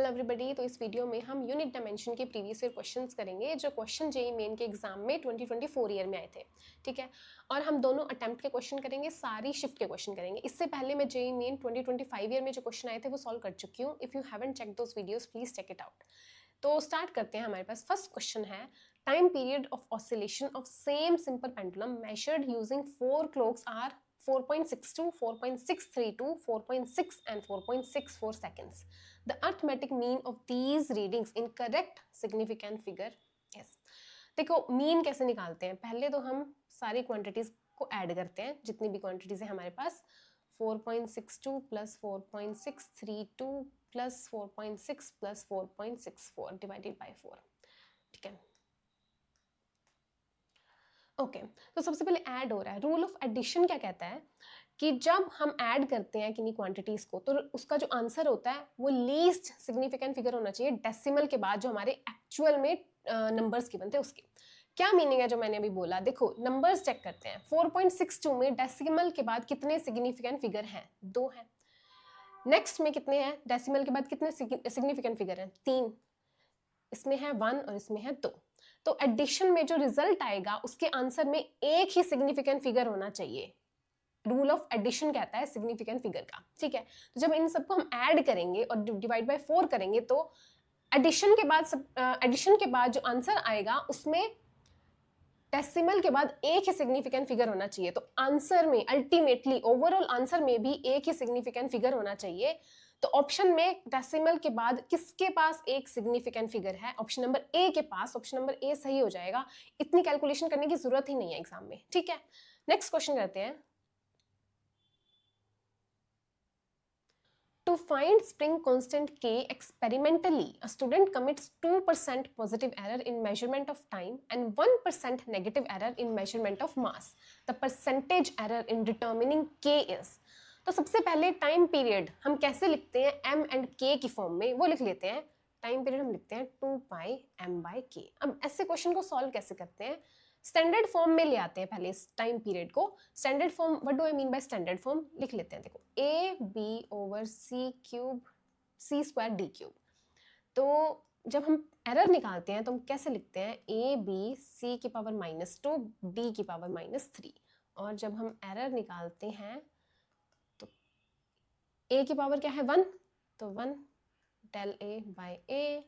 Everybody. तो इस video में हम यूनिट डायमेंशन के प्रीवियस ईयर क्वेश्चंस करेंगे जो क्वेश्चन जेईई मेन के एग्जाम में 2024 ईयर में आए थे। ठीक है, और हम दोनों अटेम्प्ट के क्वेश्चन करेंगे, सारी शिफ्ट के क्वेश्चन करेंगे। इससे पहले मैं जेईई मेन 2025 ईयर में जो क्वेश्चन आए थे वो सॉल्व कर चुकी हूँ। If you haven't check those videos please check it out. तो स्टार्ट करते हैं। हमारे पास फर्स्ट क्वेश्चन है, time period of oscillation of same simple pendulum measured using 4 clocks are 4.62, 4.632, 4.6 and 4.64 seconds. The arithmetic mean of these readings in correct significant figure is. देखो mean कैसे निकालते हैं, पहले तो हम सारी क्वांटिटीज को ऐड करते हैं, जितनी भी क्वांटिटीज है हमारे पास। 4.62 plus 4.632 plus 4.6 plus 4.64 divided by 4। ठीक है, ओके तो सबसे पहले ऐड हो रहा है। रूल ऑफ एडिशन क्या कहता है कि जब हम ऐड करते हैं किन्हीं क्वांटिटीज को तो उसका जो आंसर होता है वो लीस्ट सिग्निफिकेंट फिगर होना चाहिए डेसिमल के बाद, जो हमारे एक्चुअल में नंबर्स की बनते हैं उसके। क्या मीनिंग है जो मैंने अभी बोला, देखो नंबर्स चेक करते हैं। 4.62 में डेसिमल के बाद कितने सिग्निफिकेंट फिगर हैं? 2 हैं। नेक्स्ट में कितने हैं डेसिमल के बाद, कितने सिग्निफिकेंट फिगर हैं? 3। इसमें है 1 और इसमें है 2। तो एडिशन में जो रिजल्ट आएगा उसके आंसर में एक ही सिग्निफिकेंट फिगर होना चाहिए। रूल ऑफ एडिशन कहता है सिग्निफिकेंट फिगर का। ठीक है, तो जब इन सबको हम ऐड करेंगे और डिवाइड बाय 4 करेंगे तो एडिशन के बाद जो आंसर आएगा उसमें डेसिमल के बाद एक ही सिग्निफिकेंट फिगर होना चाहिए। तो आंसर में अल्टीमेटली ओवरऑल आंसर में भी एक ही सिग्निफिकेंट फिगर होना चाहिए। तो ऑप्शन में डेसिमल के बाद किसके पास एक सिग्निफिकेंट फिगर है? ऑप्शन नंबर ए के पास। ऑप्शन नंबर ए सही हो जाएगा। इतनी कैलकुलेशन करने की जरूरत ही नहीं है एग्जाम में। ठीक है, नेक्स्ट क्वेश्चन करते हैं। To find spring constant K experimentally, a student commits 2% positive error in measurement of time and 1% negative error in measurement of mass. The percentage error in determining K is. तो सबसे पहले time period हम कैसे लिखते हैं? m and k की form में वो लिख लेते हैं। टाइम पीरियड हम लिखते हैं 2 पाई m by k। अब ऐसे क्वेश्चन को सॉल्व कैसे करते हैं? स्टैंडर्ड फॉर्म में ले आते हैं पहले इस टाइम पीरियड को। Standard form, what do I mean by standard form? लिख लेते हैं। देखो a b over c cube c square d cube. तो जब हम एरर निकालते हैं तो हम कैसे लिखते हैं? a b c की पावर -2 d की पावर -3। और जब हम एरर निकालते हैं तो a की पावर क्या है? 1, तो 1 del a by a,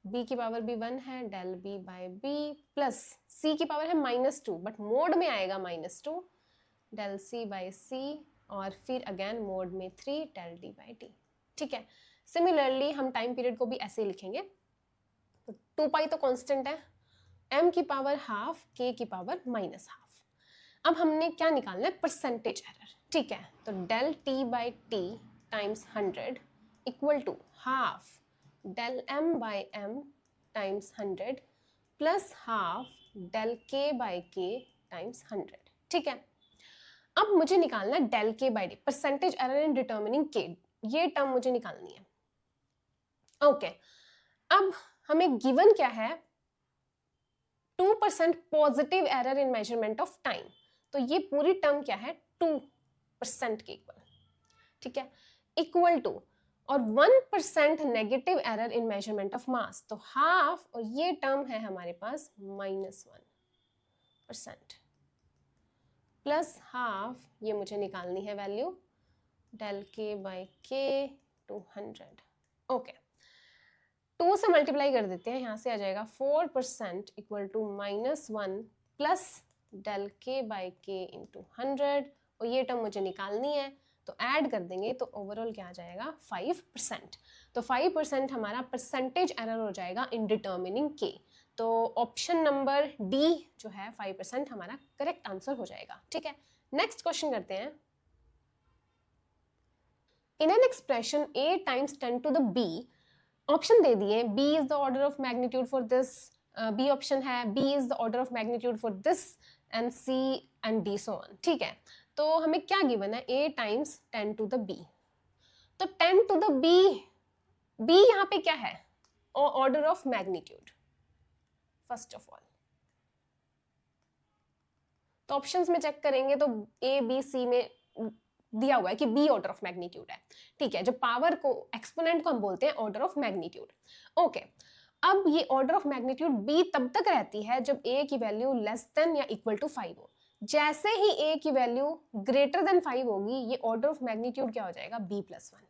b की पावर भी 1 है, del b by b, plus c की पावर है -2 बट मोड में आएगा -2, डेल c बाय c, और फिर अगेन मोड में 3 डेल d बाय d। ठीक है, सिमिलरली हम टाइम पीरियड को भी ऐसे ही लिखेंगे। तो 2 पाई तो कांस्टेंट है, m की पावर हाफ, k की पावर -हाफ। अब हमने क्या निकालना है? Percentage error. ठीक है, तो del t by t times 100 equal to half del m by m times 100 plus half del k by k times 100। ठीक है, अब मुझे निकालना है del k by d, percentage error in determining k। ये टर्म मुझे निकालनी है। ओके, अब हमें गिवन क्या है? 2% positive error in measurement of time. तो ये पूरी टर्म क्या है? 2% के इक्वल। ठीक है, इक्वल टू, और 1% negative error in measurement of mass, तो हाफ, और ये टर्म है हमारे पास -1% प्लस हाफ, ये मुझे निकालनी है value del k by k 200। Okay, 2 से मल्टीप्लाई कर देते हैं, यहां से आ जाएगा 4% equal to -1 plus del k by k into 100, और ये टर्म मुझे निकालनी है तो ऐड कर देंगे तो ओवरऑल क्या आ जाएगा? 5%। तो 5% हमारा परसेंटेज एरर हो जाएगा इन डिटर्मिनिंग k। तो ऑप्शन नंबर डी जो है 5% हमारा करेक्ट आंसर हो जाएगा। ठीक है, नेक्स्ट क्वेश्चन करते हैं। In an expression a times 10 to the b, option दे दिए, b is the order of magnitude for this, b option है b is the order of magnitude for this and c and d so on. ठीक है, तो हमें क्या given है? a times 10 to the b। तो 10 टू द b, b यहां पे क्या है? Order of magnitude first of all. तो ऑप्शंस में चेक करेंगे तो a b c में दिया हुआ है कि b ऑर्डर ऑफ मैग्नीट्यूड है, ठीक है, जो पावर को एक्सपोनेंट को हम बोलते हैं ऑर्डर ऑफ मैग्नीट्यूड। ओके, अब ये ऑर्डर ऑफ मैग्नीट्यूड b तब तक रहती है जब a की वैल्यू लेस देन या इक्वल टू 5 हो। जैसे ही a की वैल्यू ग्रेटर देन 5 होगी, ये ऑर्डर ऑफ मैग्नीट्यूड क्या हो जाएगा, b+1।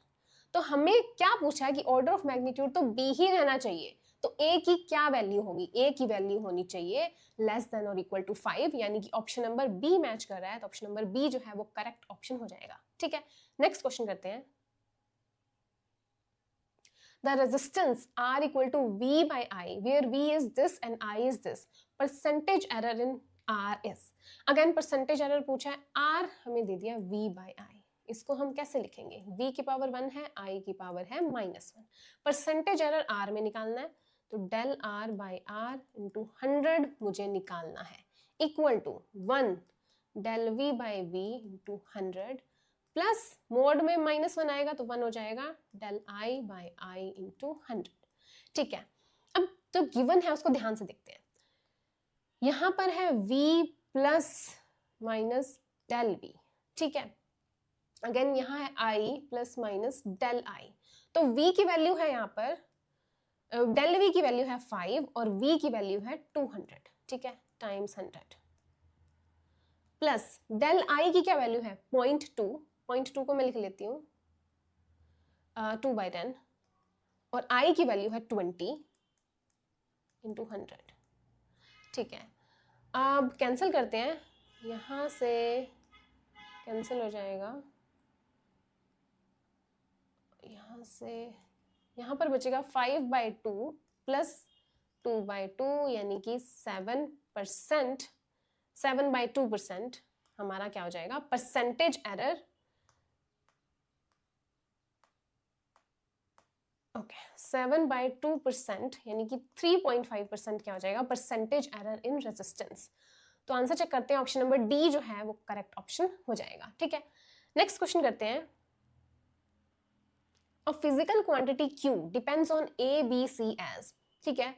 तो हमें क्या पूछा है कि ऑर्डर ऑफ मैग्नीट्यूड तो b ही रहना चाहिए, तो a की क्या वैल्यू होगी, a की वैल्यू होनी चाहिए लेस देन और इक्वल टू 5, यानी कि ऑप्शन नंबर b मैच कर रहा है, तो ऑप्शन नंबर b जो है वो करेक्ट ऑप्शन हो जाएगा। ठीक है, नेक्स्ट क्वेश्चन करते हैं। The resistance R equal to V by I, where V is this and I is this. Percentage error in R is. Again percentage error पूछा है, R हमें दे दिया V by I. इसको हम कैसे लिखेंगे, V की पावर 1 है, I की पावर है -1. परसेंटेज एरर R में निकालना है, तो del R by R into 100 मुझे निकालना है, equal to 1 del V by V into 100 plus mode में -1 आएगा तो 1 हो जाएगा del I by I into 100। ठीक है, अब जो गिवन है उसको ध्यान से देखते हैं। यहां पर है V plus minus del V, ठीक है, अगेन यहाँ है I plus minus del I, तो V की वैल्यू है यहाँ पर del V की वैल्यू है 5 और V की वैल्यू है 200, ठीक है, टाइम्स 100 प्लस del I की क्या वैल्यू है 0.2, 0.2 को मैं लिख लेती हूँ 2/10 और I की वैल्यू है 20 into 100। ठीक है, अब कैंसिल करते हैं, यहाँ से कैंसिल हो जाएगा, यहाँ से यहाँ पर बचेगा 5/2 प्लस 2/2 यानी कि 7%, 7/2% हमारा क्या हो जाएगा, परसेंटेज एरर। ओके, 7/2% यानी कि 3.5% क्या हो जाएगा, परसेंटेज एरर इन रेजिस्टेंस। तो आंसर चेक करते हैं, ऑप्शन नंबर डी जो है वो करेक्ट ऑप्शन हो जाएगा। ठीक है, नेक्स्ट क्वेश्चन करते हैं। A physical quantity Q depends on A B C as, ठीक है,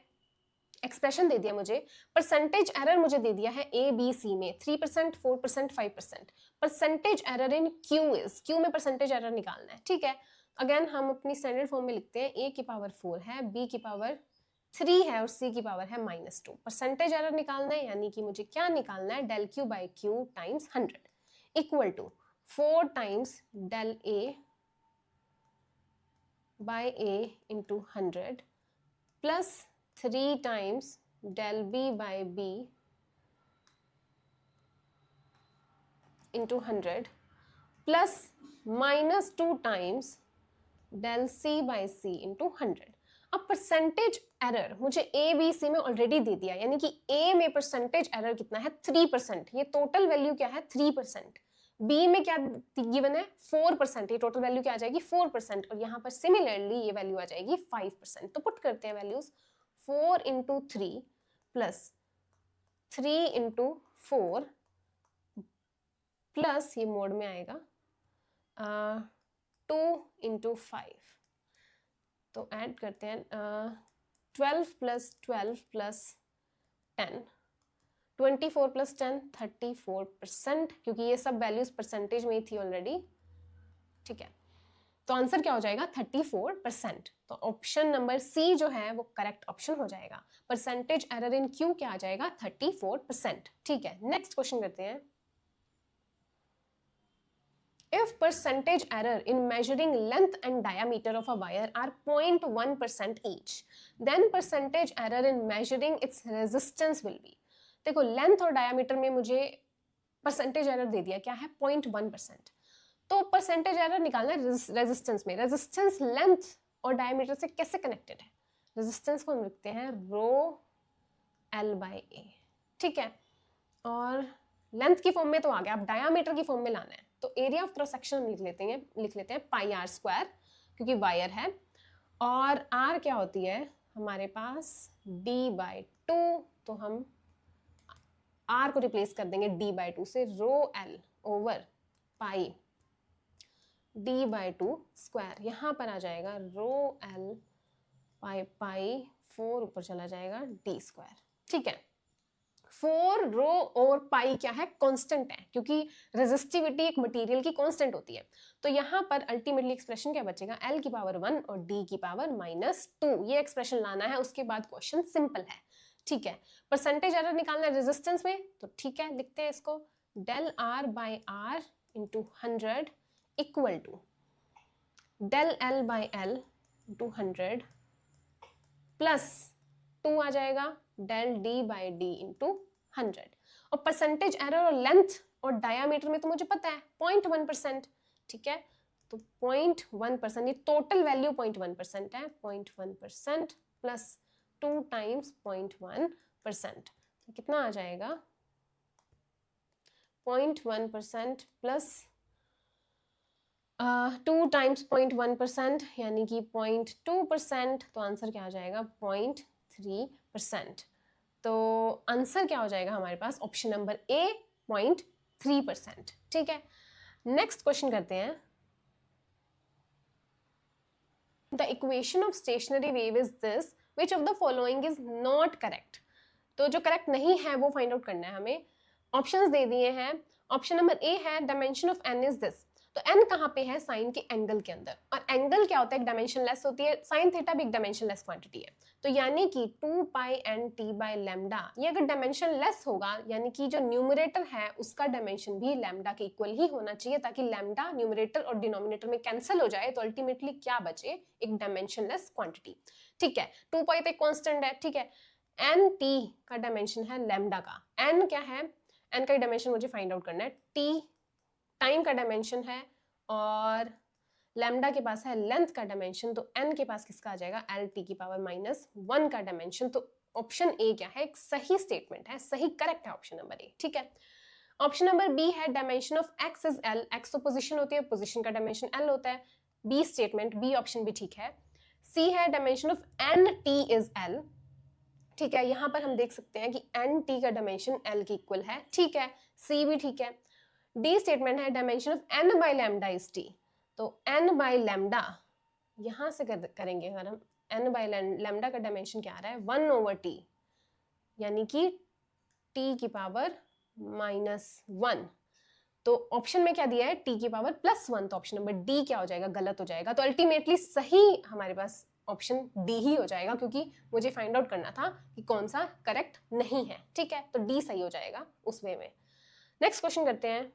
एक्सप्रेशन दे दिया मुझे, परसेंटेज एरर मुझे दे दिया है A B C में 3%, 4%, 5%। Percentage error in Q is, Q में परसेंटेज एरर निकालना है। ठीक है, अगेन हम अपनी स्टैंडर्ड फॉर्म में लिखते हैं, A की पावर 4 है, B की पावर 3 है और C की पावर है -2। परसेंटेज एरर निकालना है, यानी कि मुझे क्या निकालना है, del Q by Q times 100 equal to 4 times del A by A into 100 plus 3 times del B by B into 100 plus -2 times del C by C into 100। अब परसेंटेज एरर मुझे ए बी सी में already दे दिया, यानी कि ए में percentage error कितना है 3%, ये टोटल वैल्यू क्या है 3%। बी में क्या गिवन है 4%, ये टोटल वैल्यू क्या आ जाएगी 4%, और यहाँ पर सिमिलरली ये वैल्यू आ जाएगी 5%। तो पुट करते हैं values, 4 into 3 plus 3 into 4 plus ये मोड में आएगा 2 into 5, तो ऐड करते हैं 12 plus 12 plus 10, 24 plus 10 34%, क्योंकि ये सब वैल्यूज परसेंटेज में ही थी ऑलरेडी। ठीक है, तो आंसर क्या हो जाएगा 34%। तो ऑप्शन नंबर सी जो है वो करेक्ट ऑप्शन हो जाएगा। परसेंटेज एरर इन क्यू क्या आ जाएगा 34%। ठीक है, नेक्स्ट क्वेश्चन करते हैं। If percentage error in measuring length and diameter of a wire are 0.1% each, then percentage error in measuring its resistance will be। देखो लेंथ और डायमीटर में मुझे परसेंटेज एरर दे दिया, क्या है 0.1%। तो परसेंटेज एरर निकालना है रेजिस्टेंस में। रेजिस्टेंस लेंथ और डायमीटर से कैसे कनेक्टेड है, रेजिस्टेंस को हम लिखते हैं रो एल बाई ए। ठीक है, और लेंथ की फॉर्म में तो आ गया, अब डायामीटर की फॉर्म में लाना है, तो एरिया ऑफ क्रॉस सेक्शन हम लिख लेते हैं पाई आर स्क्वायर, क्योंकि वायर है, और आर क्या होती है हमारे पास d/2, तो हम आर को रिप्लेस कर देंगे d/2 से, रो एल ओवर पाई d/2 स्क्वायर, यहाँ पर आ जाएगा रो एल पाई 4 ऊपर चला जाएगा d स्क्वायर। ठीक है, 4 रो और पाई क्या है, कांस्टेंट है, क्योंकि रेजिस्टिविटी एक मटेरियल की कांस्टेंट होती है। तो यहाँ पर अल्टीमेटली एक्सप्रेशन क्या बचेगा, l की पावर 1 और d की पावर -2, ये एक्सप्रेशन लाना है। उसके बाद क्वेश्चन सिंपल है, ठीक है। परसेंटेज एरर निकालना है रेजिस्टेंस में, तो ठीक है, लिखते हैं इसको, del r by r into 100 equal to del l by l into 100 plus 2 आ जाएगा del d by d into 100। और परसेंटेज एरर और लेंथ और डायामीटर में तो मुझे पता है 0.1%, ठीक है। तो 0.1%, ये टोटल वैल्यू 0.1% है, 0.1% प्लस 2 टाइम्स 0.1%, तो कितना आ जाएगा, 0.1% प्लस 2 टाइम्स 0.1% यानी कि 0.2%, तो आंसर क्या आ जाएगा, 0.3%। तो आंसर क्या हो जाएगा हमारे पास, ऑप्शन नंबर ए 0.3%, ठीक है। नेक्स्ट क्वेश्चन करते हैं, the equation of stationary wave is this, which of the following is not correct. तो जो करेक्ट नहीं है वो फाइंड आउट करना है हमें। ऑप्शंस दे दिए हैं। ऑप्शन नंबर ए है dimension of N is this, तो एन कहाँ पे है, साइन के एंगल के अंदर, और एंगल क्या होता है, एक डायमेंशन लेस होती है, साइन थीटा भी एक डायमेंशन लेस क्वांटिटी है। तो यानी कि 2 पाई एन टी बाई लैम्डा, ये अगर डायमेंशन लेस होगा यानी कि जो न्यूमरेटर है उसका डायमेंशन भी लैम्डा के इक्वल ही होना चाहिए, ताकि लैम्डा न्यूमरेटर और डिनोमिनेटर में कैंसिल हो जाए, तो अल्टीमेटली क्या बचे, एक डायमेंशन लेस क्वांटिटी, ठीक है। 2 पाई तो एक कॉन्स्टेंट है, ठीक है। एन टी का डायमेंशन है लैम्डा का, एन क्या है, एन का डायमेंशन मुझे फाइंड आउट करना है, टी टाइम का डायमेंशन है और लैम्डा के पास है लेंथ का डायमेंशन, तो एन के पास किसका आ जाएगा, एल टी की पावर -1 का डायमेंशन। तो ऑप्शन ए क्या है, एक सही स्टेटमेंट है, सही करेक्ट है ऑप्शन नंबर ए, ठीक है। ऑप्शन नंबर बी है dimension of x is L, x तो पोजीशन होती है, पोजीशन का डायमेंशन एल होता है, बी स्टेटमेंट, बी ऑप्शन भी ठीक है। सी है dimension of N T is L, ठीक है, यहां पर हम देख सकते हैं कि एन टी का डायमेंशन एल के इक्वल है, ठीक है, सी भी ठीक है। डी स्टेटमेंट है dimension of N by lambda is T, तो एन बाई लैम्डा यहां से करेंगे अगर हम, एन बाई लैम्डा का डायमेंशन क्या आ रहा है, 1/t, यानी कि t की पावर -1। तो ऑप्शन में क्या दिया है, t की पावर +1, तो ऑप्शन नंबर डी क्या हो जाएगा, गलत हो जाएगा। तो अल्टीमेटली सही हमारे पास ऑप्शन डी ही हो जाएगा, क्योंकि मुझे फाइंड आउट करना था कि कौन सा करेक्ट नहीं है, ठीक है। तो डी सही हो जाएगा उस वे में। नेक्स्ट क्वेश्चन करते हैं,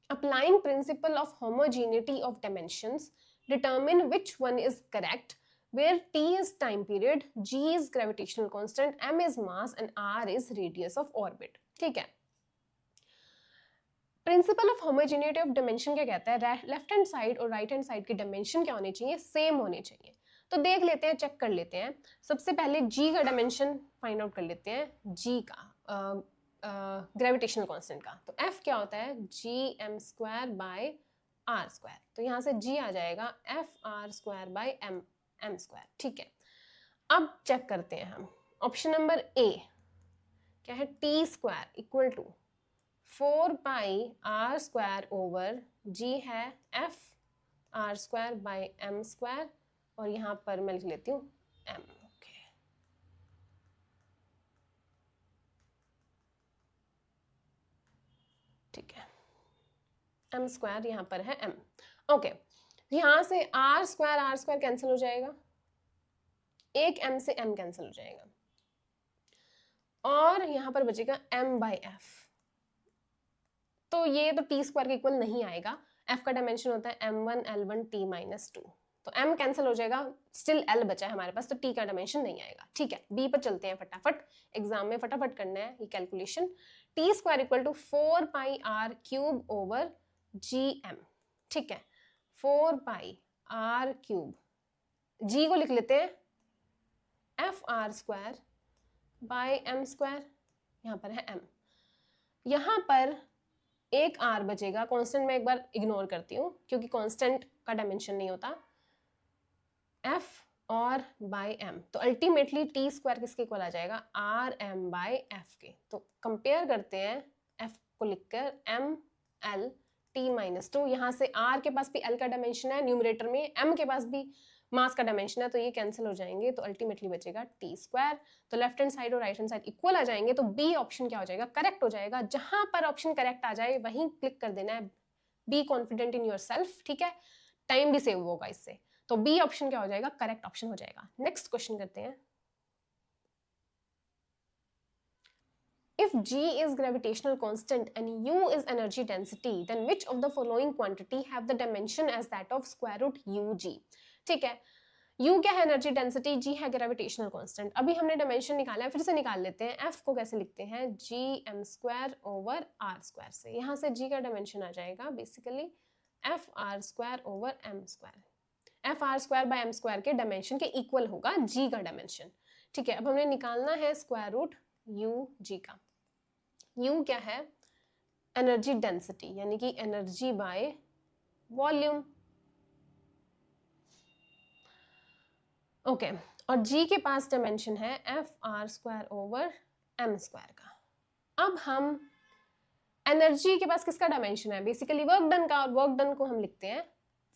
applying principle of homogeneity of dimensions, determine which one is correct, where t is time period, g is gravitational constant, m is mass and r is radius of orbit, ठीक है। Principle of homogeneity of dimension क्या कहता है, left hand side और right hand side के dimension क्या होने चाहिए, सेम होने चाहिए। तो देख लेते हैं, चेक कर लेते हैं। सबसे पहले g का डायमेंशन फाइंड आउट कर लेते हैं, g का ग्रेविटेशनल कांस्टेंट का। तो f क्या होता है, gm² बाय r², तो यहाँ से g आ जाएगा fr² बाय m², ठीक है। अब चेक करते हैं हम, ऑप्शन नंबर ए क्या है, t² equal to 4 pi r² over g है fr² बाय m², और यहाँ पर मैं लिख लेती हूँ m, ठीक है, m² यहाँ पर है m, ओके। यहाँ से r² कैंसिल हो जाएगा, एक m से m कैंसिल हो जाएगा, और यहाँ पर बचेगा m बाई f। तो ये तो t² के इक्वल नहीं आएगा, f का डायमेंशन होता है m1 l1 t -2, तो m कैंसिल हो जाएगा, स्टिल l बचा है हमारे पास, तो t का डायमेंशन नहीं आएगा, ठीक है। b पर चलते हैं फटाफट, एग्जाम में फटाफट करना है ये calculation. t² equal to 4 pi r³ over gm, ठीक है, 4 पाई r³, g को लिख लेते हैं fr² बाय m², यहाँ पर है m, यहाँ पर एक r बचेगा, कांस्टेंट में एक बार इग्नोर करती हूँ क्योंकि कांस्टेंट का डायमेंशन नहीं होता, f और बाय m, तो अल्टीमेटली t² किसके इक्वल आ जाएगा, rm बाय f के। तो कंपेयर करते हैं f को लिखकर m l t -2, यहाँ से r के पास भी l का डायमेंशन है न्यूमरेटर में, m के पास भी मास का डायमेंशन है, तो ये कैंसिल हो जाएंगे, तो अल्टीमेटली बचेगा टी स्क्वायर। तो लेफ्ट हैंड साइड और राइट हैंड साइड इक्वल आ जाएंगे, तो बी ऑप्शन क्या हो जाएगा, करेक्ट हो जाएगा। जहां पर ऑप्शन करेक्ट आ जाए वहीं क्लिक कर देना है, be confident in your self, ठीक है, टाइम भी सेव होगा इससे। तो बी ऑप्शन क्या हो जाएगा, करेक्ट ऑप्शन हो जाएगा। नेक्स्ट क्वेश्चन करते हैं। If G is gravitational constant and U is energy density, then which of the following quantity have the dimension as that of square root UG? ठीक है, U क्या है, एनर्जी डेंसिटी, G है gravitational constant. अभी हमने dimension निकाला है, फिर से निकाल लेते हैं। F को कैसे लिखते हैं, G m square over R square से। यहाँ से G का डायमेंशन आ जाएगा basically F R square over M square. F R square by M square के डायमेंशन के इक्वल होगा G का डायमेंशन, ठीक है। अब हमने निकालना है स्क्वायर रूट UG का। U क्या है, एनर्जी डेंसिटी, यानी कि एनर्जी बाय वॉल्यूम, ओके। और G के पास डायमेंशन है F R square over M square का। अब हम एनर्जी के पास किसका डायमेंशन है, बेसिकली वर्क डन का, और वर्क डन को हम लिखते हैं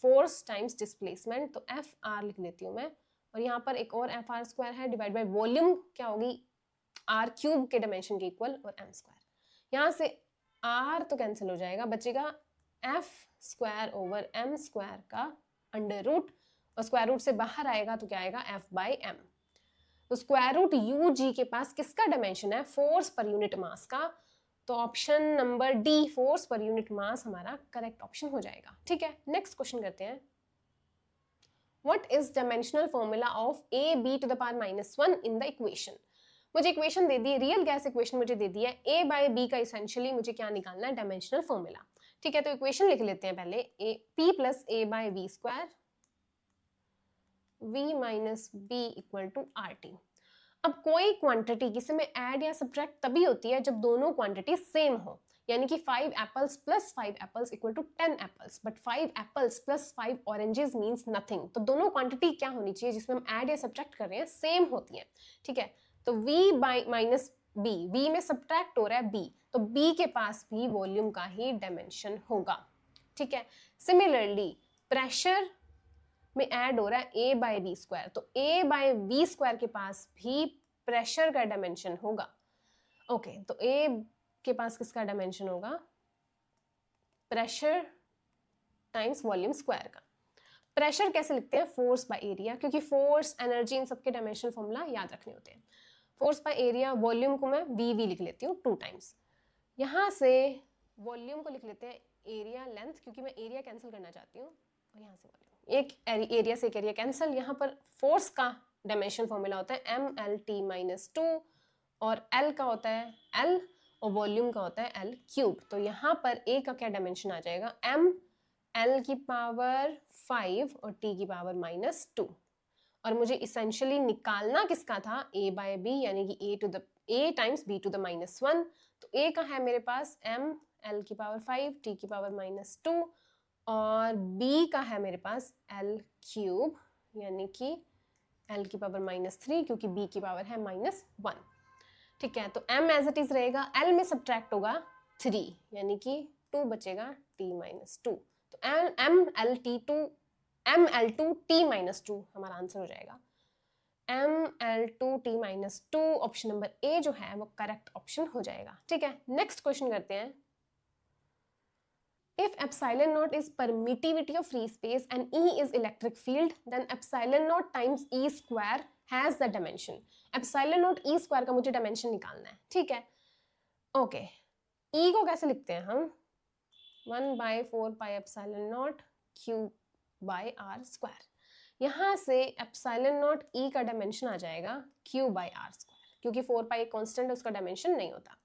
फोर्स टाइम्स डिस्प्लेसमेंट, तो एफ आर लिख देती हूँ मैं, और यहाँ पर एक और एफ आर स्क्वायर है डिवाइड बाय वॉल्यूम, क्या होगी, आर क्यूब के डायमेंशन के इक्वल, और एम स्क्वायर। यहाँ से r तो कैंसिल हो जाएगा, बचेगा f square over m square का अंडर रूट, और स्क्वायर रूट से बाहर आएगा तो क्या आएगा, f बाई m। तो स्क्वायर रूट UG के पास किसका डायमेंशन है, फोर्स पर यूनिट मास का, तो option number D, force per unit mass हमारा करेक्ट ऑप्शन हो जाएगा, ठीक है। नेक्स्ट क्वेश्चन करते हैं। What is dimensional formula of AB to the power -1 in the equation. मुझे इक्वेशन दे दी है, रियल गैस इक्वेशन मुझे दे दी है, A बाय B का इसेंशियली मुझे क्या निकालना है, डायमेंशनल फॉर्मूला, ठीक है। तो इक्वेशन लिख लेते हैं पहले, P plus A by V square V minus B equal to RT। अब कोई क्वांटिटी किसी में ऐड या सब्ट्रैक्ट तभी होती है जब दोनों क्वांटिटी सेम हो, यानी कि 5 apples plus 5 apples equal to 10 apples, but 5 apples plus 5 oranges means nothing. तो दोनों क्वांटिटी क्या होनी चाहिए जिसमें हम ऐड या सब्ट्रैक्ट कर रहे हैं, सेम होती है, ठीक है। तो V by minus B, V में सब्ट्रैक्ट हो रहा है B, तो B के पास भी वॉल्यूम का ही डायमेंशन होगा, ठीक है। सिमिलरली प्रेशर में ऐड हो रहा है A बाई बी स्क्वायर, तो A बाई बी स्क्वायर के पास भी प्रेशर का डायमेंशन होगा, ओके। तो A के पास किसका डायमेंशन होगा, प्रेशर टाइम्स वॉल्यूम स्क्वायर का। प्रेशर कैसे लिखते हैं, फोर्स बाय एरिया, क्योंकि फोर्स एनर्जी इन सबके डायमेंशनल फॉर्मूला याद रखने होते हैं। फोर्स बाय एरिया, वॉल्यूम को मैं वी लिख लेती हूँ 2 टाइम्स। यहाँ से वॉल्यूम को लिख लेते हैं एरिया लेंथ, क्योंकि मैं एरिया कैंसिल करना चाहती हूँ, और यहाँ से वॉल्यूम, एक एरिया से एक एरिया कैंसिल। यहाँ पर फोर्स का डायमेंशन फॉर्मूला होता है MLT माइनस 2, और L का होता है L, और वॉल्यूम का होता है L क्यूब। तो यहाँ पर A का क्या डायमेंशन आ जाएगा, M L की पावर 5 और T की पावर -2। और मुझे इसेंशियली निकालना किसका था, A बाय B, यानी कि A times B to the -1। तो A का है मेरे पास M L की पावर 5 T की पावर -2, और B का है मेरे पास L क्यूब, यानी कि L की पावर -3, क्योंकि B की पावर है -1, ठीक है। तो M एज इट इज रहेगा, L में सब्ट्रैक्ट होगा 3, यानी कि 2 बचेगा T -2। तो ML2T -2 हमारा आंसर हो जाएगा। ML2T -2 ऑप्शन नंबर ए जो है वो करेक्ट ऑप्शन हो जाएगा, ठीक है। नेक्स्ट क्वेश्चन करते हैं। If epsilon naught is permittivity of free space and E is electric field, then epsilon naught times E square has the dimension. Epsilon naught E square का मुझे dimension निकालना है, ठीक है, ओके। E को कैसे लिखते हैं हम, 1/4 पाई epsilon naught Q by R square. यहाँ से एप्सिलॉन नॉट E का डायमेंशन आ जाएगा Q बाय R स्क्वायर, क्योंकि 4 पाई कॉन्स्टेंट है, उसका डायमेंशन नहीं होता।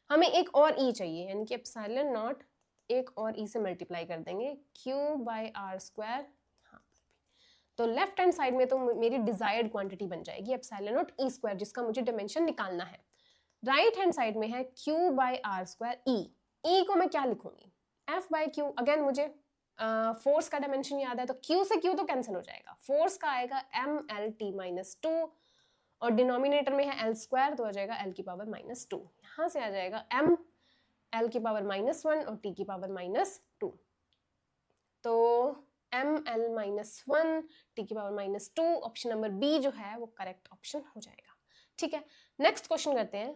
हमें एक और E चाहिए, यानी कि एप्सिलॉन नॉट एक और E से मल्टीप्लाई कर देंगे, Q बाय R स्क्वायर। हाँ, तो लेफ्ट हैंड साइड में तो मेरी डिजायर्ड क्वांटिटी बन जाएगी एप्सिलॉन नॉट E स्क्वायर, जिसका मुझे डायमेंशन निकालना है। राइट हैंड साइड में है Q by R square E। E को मैं क्या लिखूंगी, F बाय Q। अगेन मुझे फोर्स का डायमेंशन याद है, तो Q से Q तो कैंसिल हो जाएगा, फोर्स का आएगा MLT -2, और डिनोमिनेटर में है L स्क्वायर, तो आ जाएगा L की पावर -2। यहाँ से आ जाएगा M L की पावर -1 और T की पावर -2। तो ml माइनस 1 t की पावर -2। ऑप्शन नंबर बी जो है वो करेक्ट ऑप्शन हो जाएगा। ठीक है, नेक्स्ट क्वेश्चन करते हैं।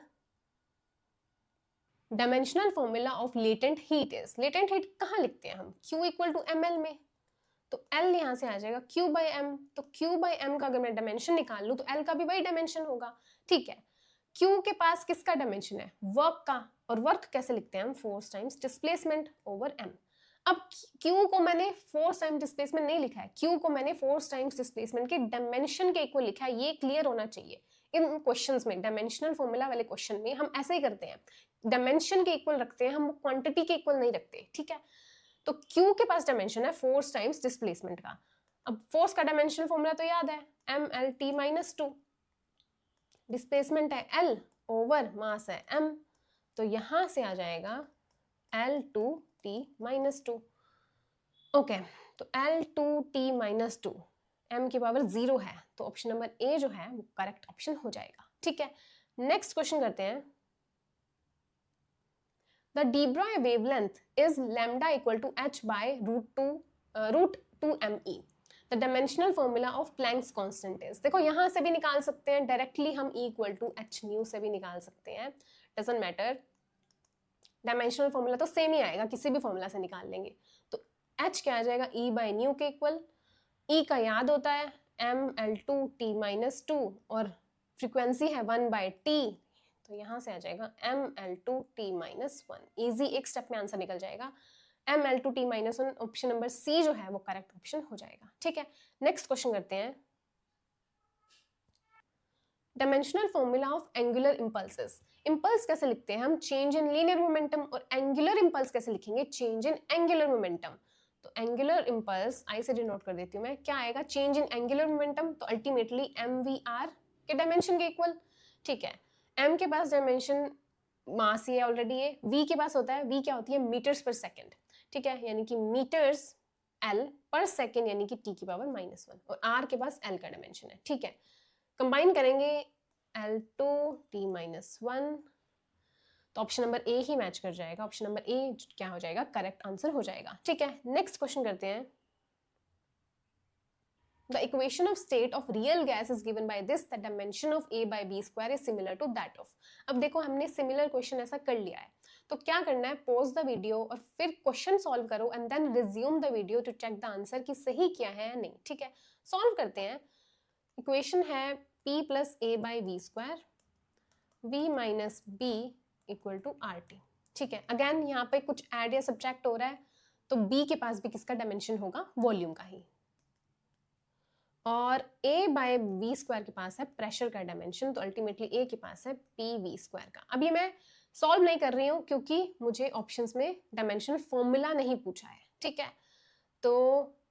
Dimensional formula of latent heat is, latent heat कहाँ लिखते हैं हम, Q इक्वल टू ml में, तो L यहाँ से आ जाएगा Q बाई एम, तो Q बाई एम का अगर मैं डायमेंशन निकाल लूँ तो L का भी वही डायमेंशन होगा। ठीक है, Q के पास किसका डायमेंशन है, वर्क का, और वर्क कैसे लिखते हैं हम, force times displacement over m। अब Q को मैंने फोर्स टाइम्स डिस्प्लेसमेंट नहीं लिखा है, Q को मैंने फोर्स टाइम्स डिस्प्लेसमेंट के डायमेंशन के इक्वल लिखा है, ये क्लियर होना चाहिए। इन क्वेश्चंस में, डायमेंशनल फॉर्मूला वाले क्वेश्चन में हम ऐसे ही करते हैं, डायमेंशन के इक्वल रखते हैं, हम क्वांटिटी के इक्वल नहीं रखते। ठीक है, तो Q के पास डायमेंशन है फोर्स टाइम्स डिस्प्लेसमेंट का। अब फोर्स का डायमेंशनल फॉर्मूला तो याद है, mlt माइनस 2, डिस्प्लेसमेंट है L ओवर मास है m, तो यहां से आ जाएगा L2t माइनस 2। ओके, तो L2t माइनस 2, m की पावर 0 है, तो ऑप्शन नंबर ए जो है वो करेक्ट ऑप्शन हो जाएगा। ठीक है, नेक्स्ट क्वेश्चन करते हैं। The de Broglie wavelength is lambda equal to h by root 2 me. The dimensional formula of Planck's constant is, देखो यहाँ से भी निकाल सकते हैं डायरेक्टली, हम E equal to H nu से भी निकाल सकते हैं, डजंट मैटर, डायमेंशनल फॉर्मूला तो सेम ही आएगा, किसी भी फॉर्मूला से निकाल लेंगे। तो H क्या आ जाएगा, E बाई न्यू के इक्वल, E का याद होता है ml2t माइनस 2 और फ्रीक्वेंसी है 1 बाई टी, तो यहां से आ जाएगा ml2t माइनस 1, ईजी, एक स्टेप में आंसर निकल जाएगा, ml2t minus 1, option number C जो है वो करेक्ट ऑप्शन हो जाएगा। ठीक है, नेक्स्ट क्वेश्चन करते हैं। Dimensional formula of angular impulses, impulse कैसे लिखते हैं हम, चेंज इन लीनियर मोमेंटम, और एंगुलर इंपल्स कैसे लिखेंगे, चेंज इन एंगुलर मोमेंटम। तो एंगुलर इंपल्स आई से डिनोट कर देती हूँ मैं, क्या आएगा, चेंज इन एंगुलर मोमेंटम, तो अल्टीमेटली mvr के डायमेंशन के इक्वल। ठीक है, m के पास डायमेंशन मास ही है ऑलरेडी, ये v के पास होता है, v क्या होती है, मीटर्स पर सेकेंड। ठीक है, यानी कि मीटर्स l पर सेकेंड, यानी कि t की पावर -1, और r के पास l का डायमेंशन है। ठीक है, कंबाइन करेंगे L2t माइनस 1, तो ऑप्शन नंबर ए ही मैच कर जाएगा, ऑप्शन नंबर ए क्या हो जाएगा, करेक्ट आंसर हो जाएगा। ठीक है, नेक्स्ट क्वेश्चन करते हैं। The equation of state of real gas is given by this, the dimension of a by b square is similar to that of। अब देखो हमने सिमिलर क्वेश्चन ऐसा कर लिया है, तो क्या करना है, पॉज द वीडियो और फिर क्वेश्चन सॉल्व करो and then resume the video to check the answer कि सही किया है या नहीं। ठीक है, सॉल्व करते हैं। इक्वेशन है p plus A by V square, v minus B equal to R T. ठीक है, अगेन यहाँ पे कुछ ऐड या सब्ट्रैक्ट हो रहा है, तो b के पास भी किसका डायमेंशन होगा, वॉल्यूम का ही, और a बाय वी स्क्वायर के पास है प्रेशर का डायमेंशन, तो अल्टीमेटली a के पास है पी वी स्क्वायर का। अब ये मैं सॉल्व नहीं कर रही हूँ क्योंकि मुझे ऑप्शंस में डायमेंशनल फॉर्मूला नहीं पूछा है। ठीक है, तो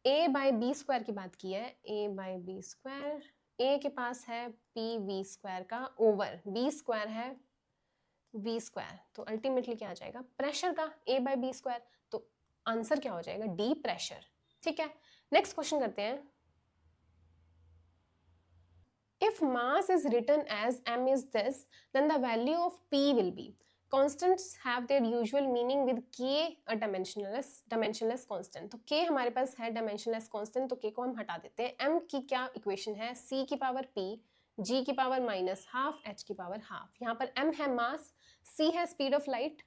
a बाय बी स्क्वायर की बात की है, a by B square, a के पास है पी वी स्क्वायर का ओवर b स्क्वायर है v स्क्वायर, तो अल्टीमेटली क्या आ जाएगा, प्रेशर का a बाय बी स्क्वायर, तो आंसर क्या हो जाएगा, d प्रेशर। ठीक है, नेक्स्ट क्वेश्चन करते हैं। If mass is written as m is this, then the value of p will be, constants have their usual meaning with k a dimensionless constant, तो k हमारे पास है dimensionless constant, तो k को हम हटा देते हैं। m की क्या इक्वेशन है, c की पावर p, g की पावर माइनस हाफ, h की पावर हाफ। यहाँ पर m है मास, c है speed of light,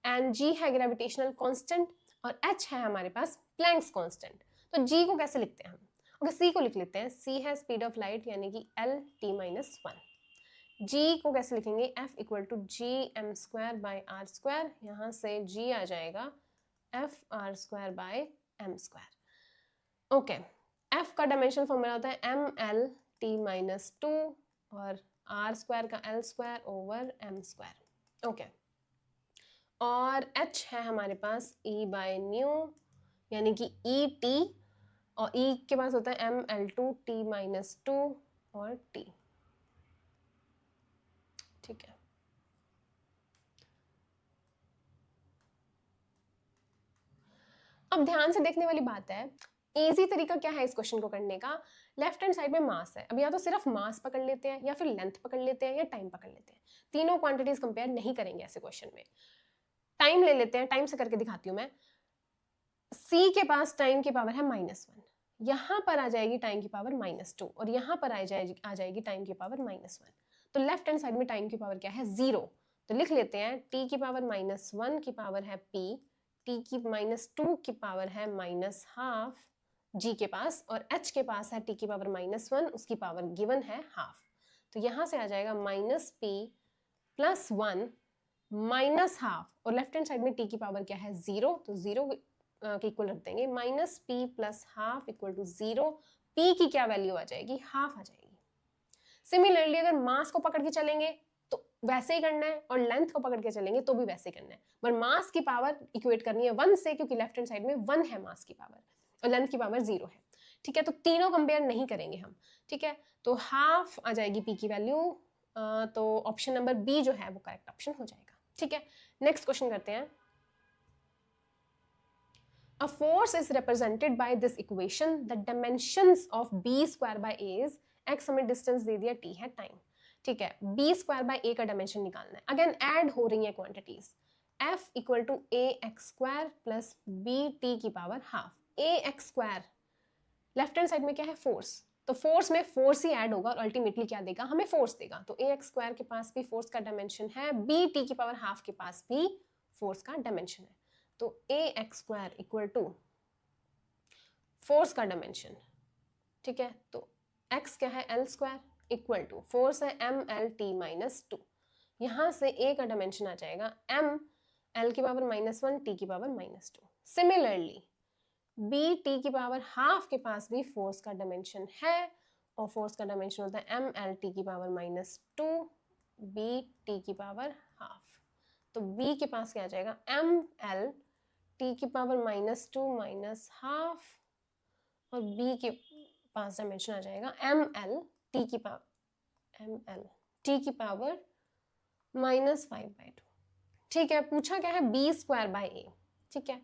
and g है ग्रेविटेशनल कांस्टेंट, और h है हमारे पास प्लैंक्स कांस्टेंट। तो g को कैसे लिखते हैं हम, ओके, सी को लिख लेते हैं, सी है स्पीड ऑफ लाइट यानी कि एल टी माइनस 1। जी को कैसे लिखेंगे, F equal to G M square by R square, यहाँ से जी आ जाएगा F R square by M square. Okay, F का डायमेंशन फॉर्मूला होता है एम एल टी माइनस 2 और आर स्क्वायर का L square over M square. Okay, और एच है हमारे पास ई बाई न्यू यानी कि ई टी, और E के पास होता है ml2t माइनस 2 और t। ठीक है, अब ध्यान से देखने वाली बात है, इजी तरीका क्या है इस क्वेश्चन को करने का, लेफ्ट हैंड साइड में मास है, अब या तो सिर्फ मास पकड़ लेते हैं या फिर लेंथ पकड़ लेते हैं या टाइम पकड़ लेते हैं, तीनों क्वांटिटीज कंपेयर नहीं करेंगे ऐसे क्वेश्चन में। टाइम ले लेते हैं, टाइम से करके दिखाती हूँ मैं। c के पास टाइम की पावर है -1, यहाँ पर आ जाएगी टाइम की पावर -2 और यहाँ पर आ जाएगी टाइम की पावर -1। तो लेफ्ट हैंड साइड में टाइम की पावर क्या है 0, तो लिख लेते हैं t की पावर -1 की पावर है p, t की -2 की पावर है -12 g के पास, और h के पास है t की पावर -1, उसकी पावर गिवन है हाफ। तो यहाँ से आ जाएगा -p + 1 -12, और लेफ्ट हैंड साइड में t की पावर क्या है 0, तो 0 के इक्वल रख देंगे, -p + ½ = 0। p की क्या वैल्यू आ जाएगी, हाफ आ जाएगी। सिमिलरली अगर मास को पकड़ के चलेंगे तो वैसे ही करना है, और लेंथ को पकड़ के चलेंगे तो भी वैसे करना है, पर मास की पावर इक्वेट करनी है 1 से, क्योंकि लेफ्ट हैंड साइड में 1 है मास की पावर और लेंथ की पावर 0 है। ठीक है, तो तीनों कंपेयर नहीं करेंगे हम। ठीक है, तो हाफ आ जाएगी p की वैल्यू, तो ऑप्शन नंबर बी जो है वो करेक्ट ऑप्शन हो जाएगा। ठीक है, नेक्स्ट क्वेश्चन करते हैं। A force is represented by this equation. The dimensions of b square by a is x, हमें डिस्टेंस दे दिया, t है टाइम। ठीक है, b स्क्वायर बाय a का डायमेंशन निकालना है। अगेन ऐड हो रही है quantities, f = ax² plus bt की power half. ax², left hand side में क्या है फोर्स, तो फोर्स में फोर्स ही ऐड होगा और अल्टीमेटली क्या देगा, हमें फोर्स देगा। तो ax² के पास भी फोर्स का डायमेंशन है, bt की पावर हाफ के पास भी फोर्स का डायमेंशन है। तो ax² = फोर्स का डायमेंशन। ठीक है, तो x क्या है l² = फोर्स है mlt - 2। यहां से a का डायमेंशन आ जाएगा m l की पावर -1 t की पावर -2। सिमिलरली bt की पावर हाफ के पास भी फोर्स का डायमेंशन है, और फोर्स का डायमेंशन होता है mlt की पावर -2 bt की पावर हाफ। तो b के पास क्या आ जाएगा ml t की पावर -2 -½ और b के पास डायमेंशन आ जाएगा ml t की पावर -5/2। ठीक है, पूछा क्या है b² बाय a। ठीक है,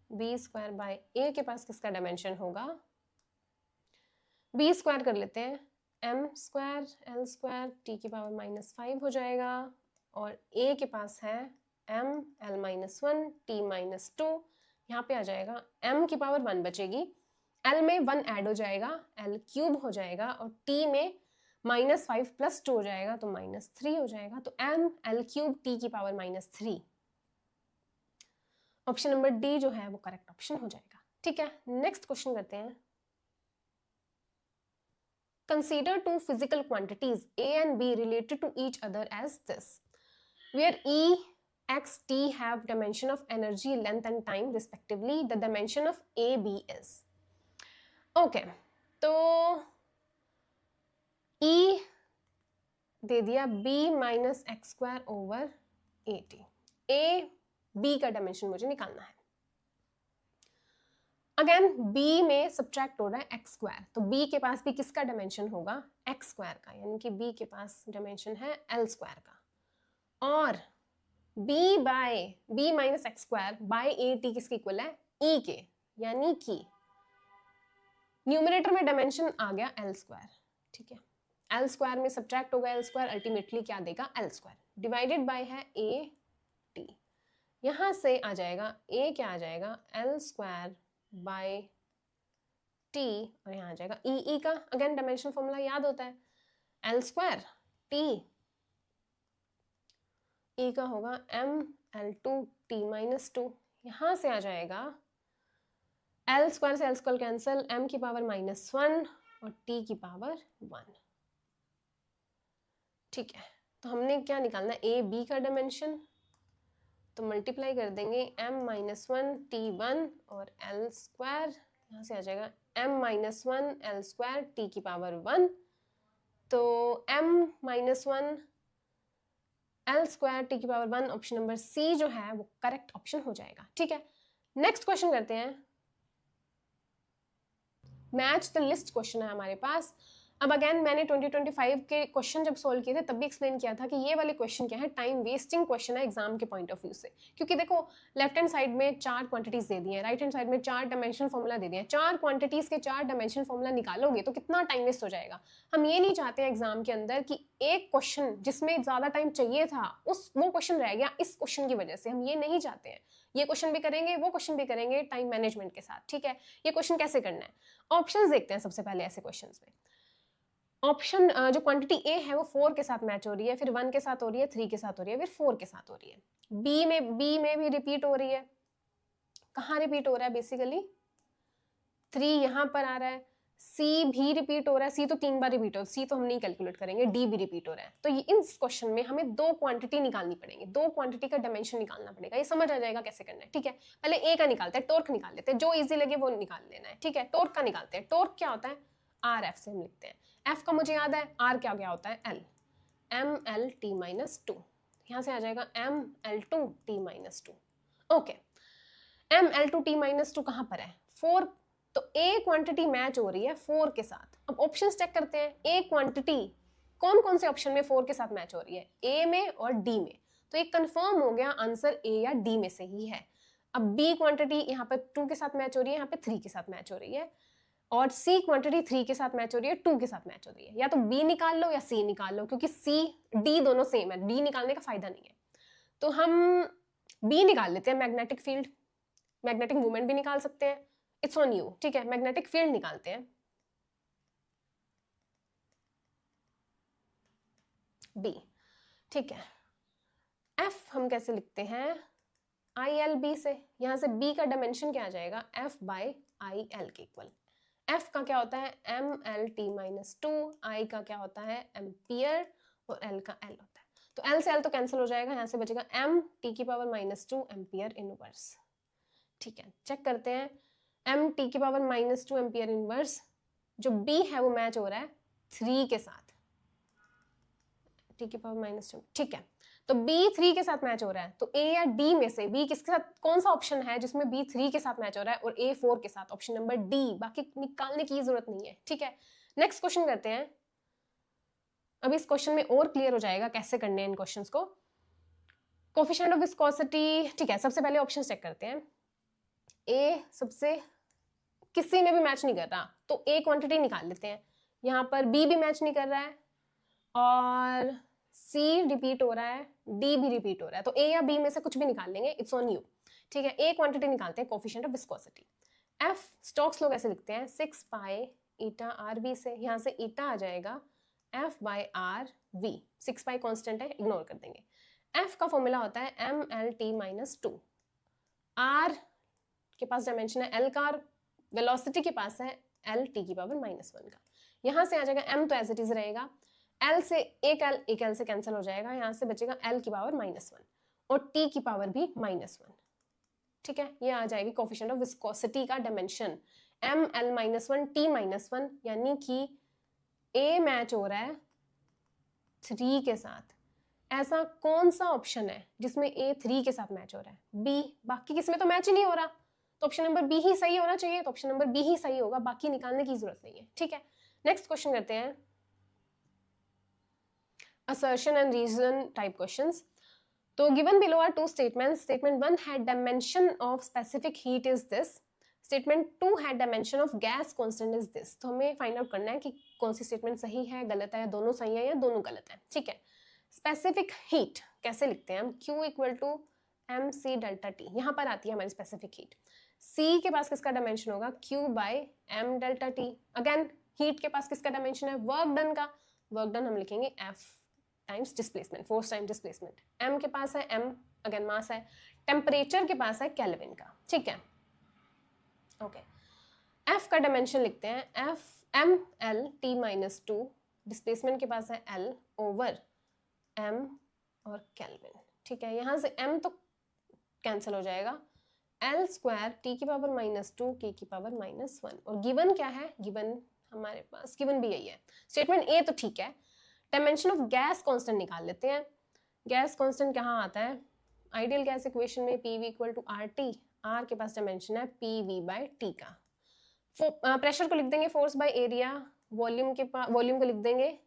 b² बाय a के पास किसका डायमेंशन होगा, b² कर लेते हैं, m² l² t की पावर -5 हो जाएगा, और a के पास है ml - 1 t - 2। यहाँ पे आ जाएगा m की पावर 1 बचेगी, l में 1 ऐड हो जाएगा, l³ हो जाएगा, और t में -5 + 2 हो जाएगा, तो -3 हो जाएगा। तो m l³ t की पावर -3, ऑप्शन नंबर डी जो है वो करेक्ट ऑप्शन हो जाएगा। ठीक है, नेक्स्ट क्वेश्चन करते हैं। Consider two physical quantities A and B related to each other as this, where E, X, T have dimension of energy, length and time respectively. The dimension of A, B is. Okay, तो E दे दिया B - x² / AT। A, B का dimension मुझे निकालना है। Again B में subtract हो रहा है x², तो B के पास भी किसका डायमेंशन होगा x² का, यानी कि B के पास डायमेंशन है l² का, और B - x² बाय AT किसके इक्वल है E के, यानी कि न्यूमरेटर में डायमेंशन आ गया l²। ठीक है, l² में सब्ट्रैक्ट होगा l², अल्टीमेटली क्या देगा l², डिवाइडेड बाय है AT। यहां से आ जाएगा A क्या आ जाएगा l² बाय t, और यहाँ आ जाएगा ई का, अगेन डायमेंशन फॉर्मूला याद होता है, l² t, e का होगा ml2 t - 2। यहाँ से आ जाएगा l² से l² कैंसिल, m की पावर -1 और t की पावर 1। ठीक है, तो हमने क्या निकालना है a b का डायमेंशन, तो मल्टीप्लाई कर देंगे m - 1 t1 और l², यहाँ से आ जाएगा m - 1 l² t की पावर 1। तो m - 1 l² t की पावर 1, ऑप्शन नंबर सी जो है वो करेक्ट ऑप्शन हो जाएगा। ठीक है, नेक्स्ट क्वेश्चन करते हैं। मैच द लिस्ट क्वेश्चन है हमारे पास। अब अगेन मैंने 2025 के क्वेश्चन जब सोल्व किए थे तब भी एक्सप्लेन किया था कि ये वाले क्वेश्चन क्या है, टाइम वेस्टिंग क्वेश्चन है एग्जाम के पॉइंट ऑफ व्यू से, क्योंकि देखो लेफ्ट हैंड साइड में 4 क्वांटिटीज दे दी है, राइट हैंड साइड में 4 डायमेंशनल फॉर्मूला दे दिया है, 4 क्वांटिटीज के 4 डायमेंशनल फॉर्मूला निकालोगे तो कितना टाइम वेस्ट हो जाएगा। हम ये नहीं चाहते एग्जाम के अंदर कि एक क्वेश्चन जिसमें ज्यादा टाइम चाहिए था वो क्वेश्चन रह गया इस क्वेश्चन की वजह से, हम ये नहीं चाहते हैं। ये क्वेश्चन भी करेंगे, वो क्वेश्चन भी करेंगे टाइम मैनेजमेंट के साथ, ठीक है। ये क्वेश्चन कैसे करना है, ऑप्शंस देखते हैं सबसे पहले ऐसे क्वेश्चंस में। ऑप्शन जो क्वांटिटी ए है वो 4 के साथ मैच हो रही है, फिर 1 के साथ हो रही है, 3 के साथ हो रही है, फिर 4 के साथ हो रही है। बी में भी रिपीट हो रही है, कहाँ रिपीट हो रहा है बेसिकली 3 यहाँ पर आ रहा है, सी भी रिपीट हो रहा है, सी तो 3 बार रिपीट हो, सी तो हम नहीं कैलकुलेट करेंगे, डी भी रिपीट हो रहा है। तो ये इस क्वेश्चन में हमें 2 क्वांटिटी निकालनी पड़ेंगे, 2 क्वांटिटी का डायमेंशन निकालना पड़ेगा, ये समझ आ जाएगा कैसे करना है, ठीक है। पहले ए का निकालते हैं, टॉर्क निकाल लेते हैं, जो इजी लगे वो निकाल लेना है, ठीक है। टॉर्क का निकालते हैं, टॉर्क क्या होता है आर एफ से हम लिखते हैं, एफ का मुझे याद है, आर क्या क्या होता है L, M L T minus two, यहाँ से आ जाएगा M L two T minus two, okay. M L two T minus two कहाँ पर है 4, तो ए क्वांटिटी मैच हो रही है 4 के साथ। अब ऑप्शंस चेक करते हैं, ए क्वांटिटी कौन कौन से ऑप्शन में 4 के साथ मैच हो रही है, ए में और डी में, तो ये कंफर्म हो गया आंसर ए या डी में से ही है। अब बी क्वांटिटी यहाँ पर 2 के साथ मैच हो रही है, यहाँ पे 3 के साथ मैच हो रही है, और सी क्वांटिटी 3 के साथ मैच हो रही है, 2 के साथ मैच हो रही है। या तो बी निकाल लो या सी निकाल लो, क्योंकि सी डी दोनों सेम है, डी निकालने का फायदा नहीं है। तो हम बी निकाल लेते हैं, मैग्नेटिक फील्ड, मैग्नेटिक मूवमेंट भी निकाल सकते हैं, इट्स ऑन यू, ठीक है। मैग्नेटिक फील्ड निकालते हैं, बी, ठीक है। एफ हम कैसे लिखते हैं आई एल बी से, यहां से बी का डायमेंशन क्या आ जाएगा एफ बाई आई एल के इक्वल। एफ का क्या होता है M L T minus two, I का क्या होता है एम्पियर, और एल का एल होता है, तो एल से एल तो कैंसिल हो जाएगा, यहाँ से बचेगा एम टी की power minus two ampere inverse, ठीक है। चेक करते हैं, एम टी की power minus two ampere inverse, जो बी है वो मैच हो रहा है 3 के साथ, टी की पावर माइनस टू, ठीक है। तो बी 3 के साथ मैच हो रहा है, तो ए या डी में से बी किसके साथ, कौन सा ऑप्शन है जिसमें बी 3 के साथ मैच हो रहा है और ए 4 के साथ, ऑप्शन नंबर डी, बाकी निकालने की जरूरत नहीं है, ठीक है। नेक्स्ट क्वेश्चन करते हैं, अब इस क्वेश्चन में और क्लियर हो जाएगा कैसे करने हैं इन क्वेश्चंस को। कोफिशिएंट ऑफ विस्कोसिटी, ठीक है, सबसे पहले ऑप्शन चेक करते हैं, ए सबसे किसी में भी मैच नहीं कर रहा तो ए क्वांटिटी निकाल लेते हैं, यहाँ पर बी भी मैच नहीं कर रहा है और सी रिपीट हो रहा है, डी भी रिपीट हो रहा है, तो ए या बी में से कुछ भी निकाल लेंगे, इट्स ऑन यू, ठीक है। ए क्वांटिटी निकालते हैं coefficient of viscosity, F Stokes law कैसे लिखते हैं 6 पाई ईटा आर वी से, यहाँ से ईटा आ जाएगा F by R V, 6 pi constant है इग्नोर कर देंगे। एफ का फॉर्मूला होता है M L T minus two, R के पास डायमेंशन है एल का, और वेलोसिटी के पास है एल टी की पावर माइनस वन का, यहाँ से आ जाएगा एम तो एज इट इज रहेगा, एल से एक एल से कैंसिल हो जाएगा, यहाँ से बचेगा एल की पावर माइनस वन और टी की पावर भी माइनस वन, ठीक है। ये आ जाएगी कोफिशिएंट ऑफ विस्कोसिटी का dimension M L minus one T minus one, यानी कि ए मैच हो रहा है 3 के साथ। ऐसा कौन सा ऑप्शन है जिसमें ए 3 के साथ मैच हो रहा है, बी, बाकी किसमें तो मैच ही नहीं हो रहा, तो ऑप्शन नंबर बी ही सही होना चाहिए, तो ऑप्शन नंबर बी ही सही होगा, बाकी निकालने की जरूरत नहीं है, ठीक है। नेक्स्ट क्वेश्चन करते हैं, assertion and reason type questions. So given below are two statements. Statement 1 had dimension of specific heat is this. Statement 2 had dimension of gas constant is this. तो हमें फाइंड आउट करना है कि कौन सी statement सही है, गलत है, दोनों सही है या दोनों गलत है, ठीक है। स्पेसिफिक हीट कैसे लिखते हैं हम, Q equal to M C delta T, यहाँ पर आती है हमारी स्पेसिफिक हीट। C के पास किसका डायमेंशन होगा Q by M delta T. Again heat के पास किसका डायमेंशन है, वर्क डन का, वर्क डन हम लिखेंगे F times displacement, force time displacement. M के पास है एम, अगेन मास है, टेम्परेचर के पास है केल्विन का, ठीक है, ओके। एफ का डायमेंशन लिखते हैं F M L T minus two, displacement के पास है एल ओवर एम और केल्विन, ठीक है। यहाँ से एम तो कैंसिल हो जाएगा, एल स्क्वायर टी की पावर माइनस टू के की पावर माइनस वन, और गिवन क्या है, गिवन हमारे पास गिवन भी यही है। स्टेटमेंट ए तो ठीक है, डायमेंशन ऑफ गैस कांस्टेंट निकाल लेते हैं। गैस कांस्टेंट कहाँ आता है, आइडियल गैस इक्वेशन में P V equal to R T, R के पास डायमेंशन है पी वी बाई टी का। प्रेशर को लिख देंगे फोर्स बाय एरिया, वॉल्यूम के पास वॉल्यूम को लिख देंगे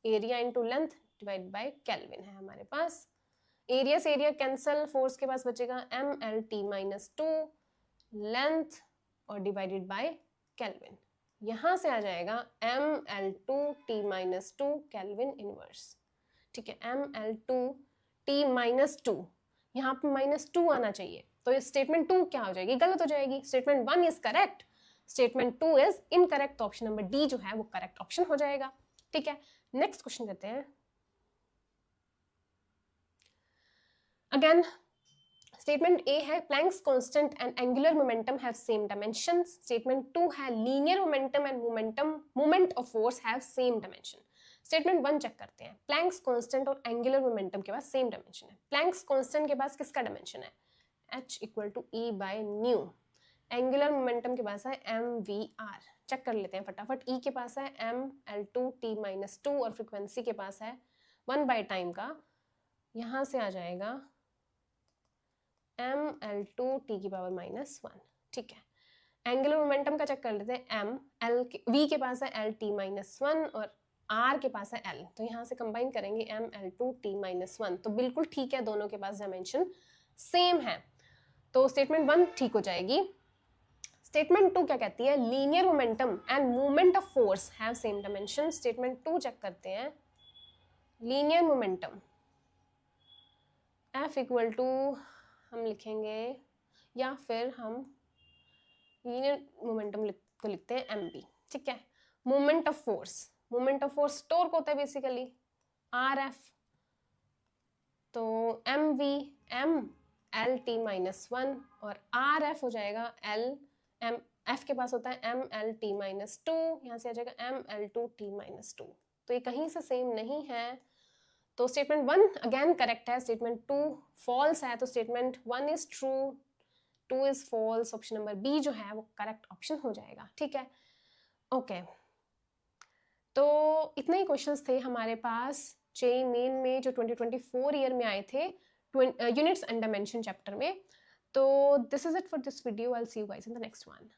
area into length divide by kelvin है हमारे पास। एरिया से एरिया कैंसल, फोर्स के पास बचेगा mLT-2 लेंथ और डिवाइडेड बाय केल्विन। यहां से आ जाएगा mL2T-2 केल्विन इनवर्स। ठीक है, mL2T-2 यहाँ पे -2 आना चाहिए, तो ये स्टेटमेंट 2 क्या हो जाएगी, गलत हो जाएगी। Statement 1 is correct, statement 2 is incorrect, तो ऑप्शन नंबर डी जो है वो करेक्ट ऑप्शन हो जाएगा। ठीक है, नेक्स्ट क्वेश्चन करते हैं। अगेन स्टेटमेंट ए है Planck's constant and angular momentum have same dimensions. Statement 2 है linear momentum and moment of force have same dimension. Statement 1 check करते हैं। प्लैंक्स कांस्टेंट और एंगुलर मोमेंटम के पास सेम डायमेंशन है। प्लैंक्स कांस्टेंट के पास किसका डायमेंशन है, h equal to E by nu. Angular momentum के पास है mvr, चेक कर लेते हैं फटाफट। e के पास है mL2T-2 और फ्रीक्वेंसी के पास है 1 बाय टाइम का, यहां से आ जाएगा mL2T की पावर -1। ठीक है, एंगुलर मोमेंटम का चेक कर लेते हैं। v के पास है LT-1 और r के पास है l, तो यहाँ से कंबाइन करेंगे mL2T-1, तो बिल्कुल ठीक है, दोनों के पास डायमेंशन सेम है, तो स्टेटमेंट 1 ठीक हो जाएगी। स्टेटमेंट 2 क्या कहती है, linear momentum and movement of force have same dimension. Statement 2 check करते हैं। Linear momentum F equal to हम लिखेंगे, या फिर हम लीनियर मोमेंटम को लिखते हैं mv। ठीक है, मोमेंट ऑफ फोर्स टॉर्क होता है बेसिकली rf, तो mv mLT-1 और rf हो जाएगा f के पास होता है mLT-2, यहाँ से आ जाएगा mL2T-2, तो ये कहीं से सेम नहीं है, तो स्टेटमेंट 1 अगेन करेक्ट है, स्टेटमेंट 2 फॉल्स है, तो statement 1 is true, 2 is false, option number B जो है वो करेक्ट ऑप्शन हो जाएगा। ठीक है, ओके, तो इतने ही क्वेश्चंस थे हमारे पास जेईई मेन में जो 2024 ईयर में आए थे यूनिट्स एंड डायमेंशन चैप्टर में। तो this is it for this video, I will see you guys in the next one.